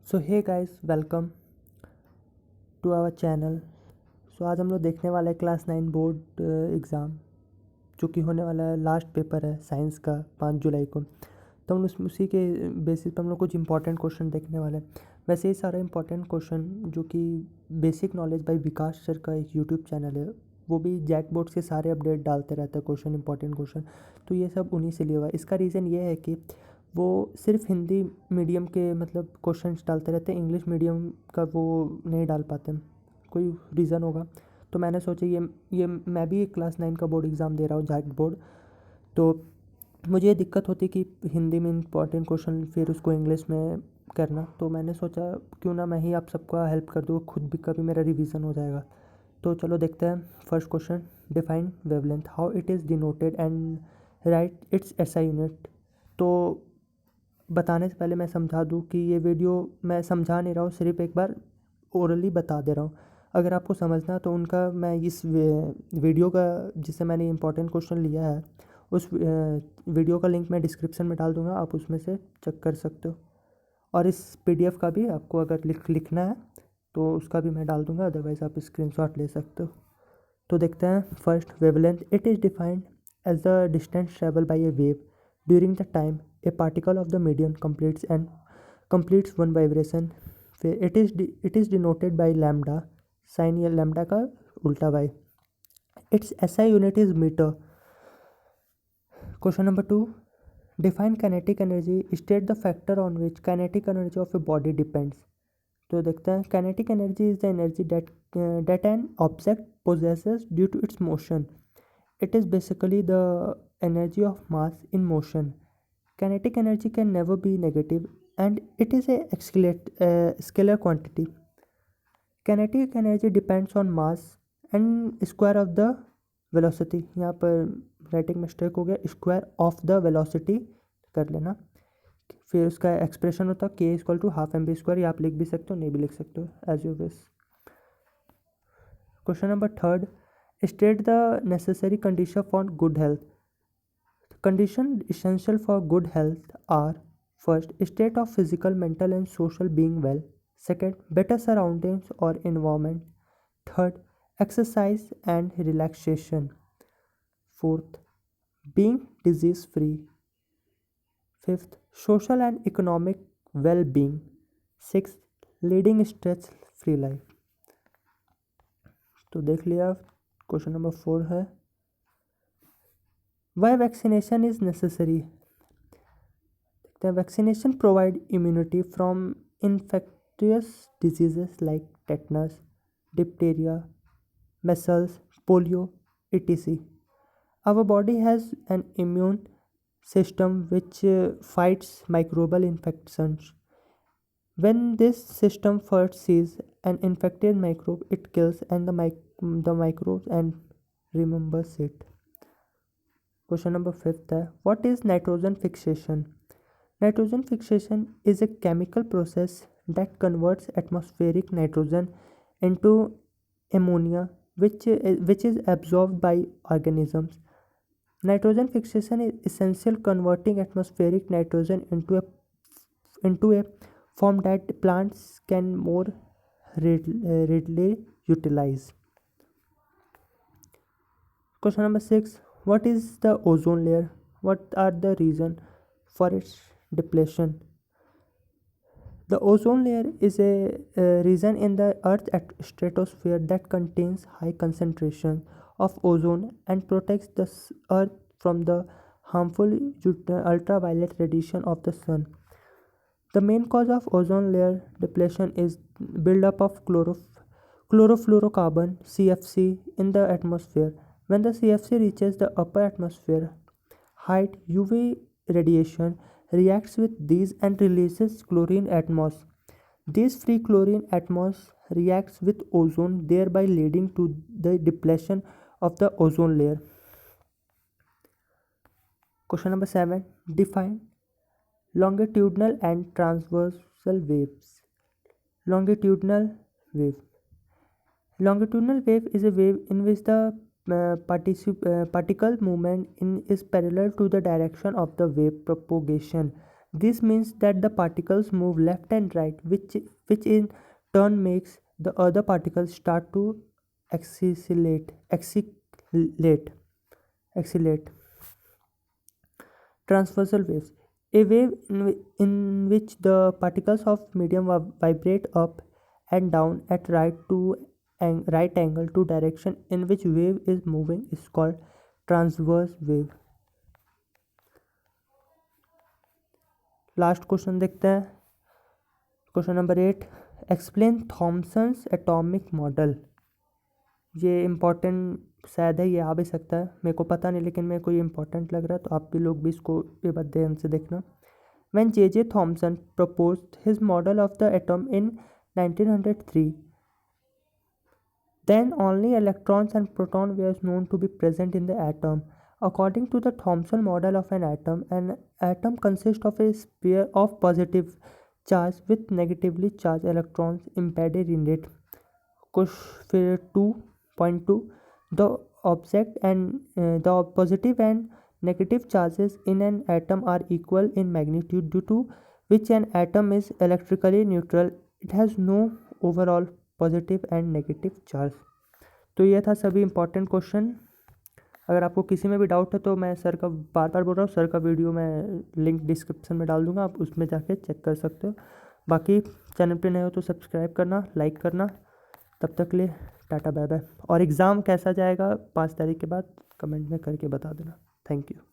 So hey guys, welcome to our channel. So आज हम लोग देखने वाले हैं क्लास 9 बोर्ड एग्ज़ाम, जो कि होने वाला है। लास्ट पेपर है साइंस का 5 जुलाई को। तो हम उसी के बेसिस पर हम लोग कुछ इंपॉर्टेंट क्वेश्चन देखने वाले हैं। वैसे ही सारा इंपॉर्टेंट क्वेश्चन जो कि basic knowledge by Vikas sir का एक यूट्यूब चैनल है, वो भी जैक बोर्ड के सारे अपडेट डालते रहते हैं, क्वेश्चन इंपॉर्टेंट क्वेश्चन। तो ये सब उन्हीं से लिया हुआ है। इसका रीज़न ये है कि वो सिर्फ हिंदी मीडियम के मतलब क्वेश्चंस डालते रहते हैं, इंग्लिश मीडियम का वो नहीं डाल पाते। कोई रीज़न होगा। तो मैंने सोचा ये मैं भी क्लास 9 का बोर्ड एग्ज़ाम दे रहा हूँ, जैक बोर्ड। तो मुझे ये दिक्कत होती कि हिंदी में इंपॉर्टेंट क्वेश्चन फिर उसको इंग्लिश में करना। तो मैंने सोचा क्यों ना मैं ही आप सबका हेल्प कर दूँ, खुद भी कभी मेरा रिवीजन हो जाएगा। तो चलो देखते हैं। First question, define wavelength, how it is denoted and right it's SI unit. तो बताने से पहले मैं समझा दूँ कि ये वीडियो मैं समझा नहीं रहा हूँ, सिर्फ एक बार ओरली बता दे रहा हूँ। अगर आपको समझना तो उनका मैं इस वीडियो का, जिससे मैंने इंपॉर्टेंट क्वेश्चन लिया है, उस वीडियो का लिंक मैं डिस्क्रिप्शन में डाल दूँगा, आप उसमें से चेक कर सकते हो। और इस पीडीएफ का भी आपको अगर लिखना है तो उसका भी मैं डाल दूँगा, अदरवाइज़ आप स्क्रीनशॉट ले सकते हो। तो देखते हैं। First, wavelength, it is defined as the distance travel by a wave during the time a particle of the medium completes one vibration। फिर it is denoted by lambda, sign या lambda का उल्टा बाई। Its SI unit is metre. Question number 2, define kinetic energy, state the factor on which kinetic energy of a body depends. तो देखते हैं। Kinetic energy is the energy that an object possesses due to its motion. It is basically the energy of mass in motion. Kinetic energy can never be negative and it is a scalar quantity. Kinetic energy depends on mass and square of the velocity। यहाँ पर writing mistake हो गया, square of the velocity कर लेना। फिर उसका expression होता है के equal to half M B square. या आप लिख भी सकते हो, नहीं भी लिख सकते हो, as you wish. Question number 3, state the necessary condition for good health. Condition essential for good health are: first, state of physical, mental and social being well; second, better surroundings or environment; third, exercise and relaxation; fourth, being disease free; fifth, social and economic well-being; sixth, leading stress free life। तो देख लिया। Question number 4 है, why vaccination is necessary. The vaccination provide immunity from infectious diseases like tetanus, diphtheria, measles, polio, etc. Our body has an immune system which fights microbial infections. When this system first sees an infected microbe, it kills and the microbes and remembers it. Question number 5 है, what is nitrogen fixation? Nitrogen fixation is a chemical process that converts atmospheric nitrogen into ammonia, which is absorbed by organisms. Nitrogen fixation is essential, converting atmospheric nitrogen into a form that plants can more readily utilize. Question number 6, what is the ozone layer? What are the reasons for its depletion? The ozone layer is a region in the Earth's stratosphere that contains high concentration of ozone and protects the Earth from the harmful ultraviolet radiation of the sun. The main cause of ozone layer depletion is buildup of chlorofluorocarbon (CFC) in the atmosphere. When the CFC reaches the upper atmosphere height, UV radiation reacts with these and releases chlorine atoms. This free chlorine atoms reacts with ozone, thereby leading to the depletion of the ozone layer. Question number 7, define longitudinal and transversal waves. Longitudinal wave. Longitudinal wave is a wave in which the particle movement is parallel to the direction of the wave propagation. This means that the particles move left and right, which in turn makes the other particles start to accelerate. Transversal waves. A wave in which the particles of medium vibrate up and down at right angle to direction in which wave is moving is called transverse wave. Last question देखते हैं, question number 8। Explain Thomson's atomic model. ये important शायद है, ये आ भी सकता है, मेरे को पता नहीं, लेकिन मेरे को ये इम्पॉर्टेंट लग रहा है, तो आप भी लोग भी इसको ये बात ध्यान से देखना। When J.J. Thomson proposed his model of the atom in 1903, then only electrons and protons were known to be present in the atom. According to the Thomson model of an atom consists of a sphere of positive charge with negatively charged electrons embedded in it. फिर 2.2 the object and the positive and negative charges in an atom are equal in magnitude, due to which an atom is electrically neutral. It has no overall positive and negative charge. तो ये था सभी important question. अगर आपको किसी में भी doubt है तो मैं सर का बार बार बोल रहा हूँ, सर का वीडियो मैं लिंक डिस्क्रिप्शन में डाल दूँगा, आप उसमें जाके चेक कर सकते हो। बाकी चैनल पे नए हो तो सब्सक्राइब करना, लाइक करना। तब तक ले टाटा बाय बाय। और एग्ज़ाम कैसा जाएगा 5 तारीख के बाद कमेंट में करके बता देना। Thank you.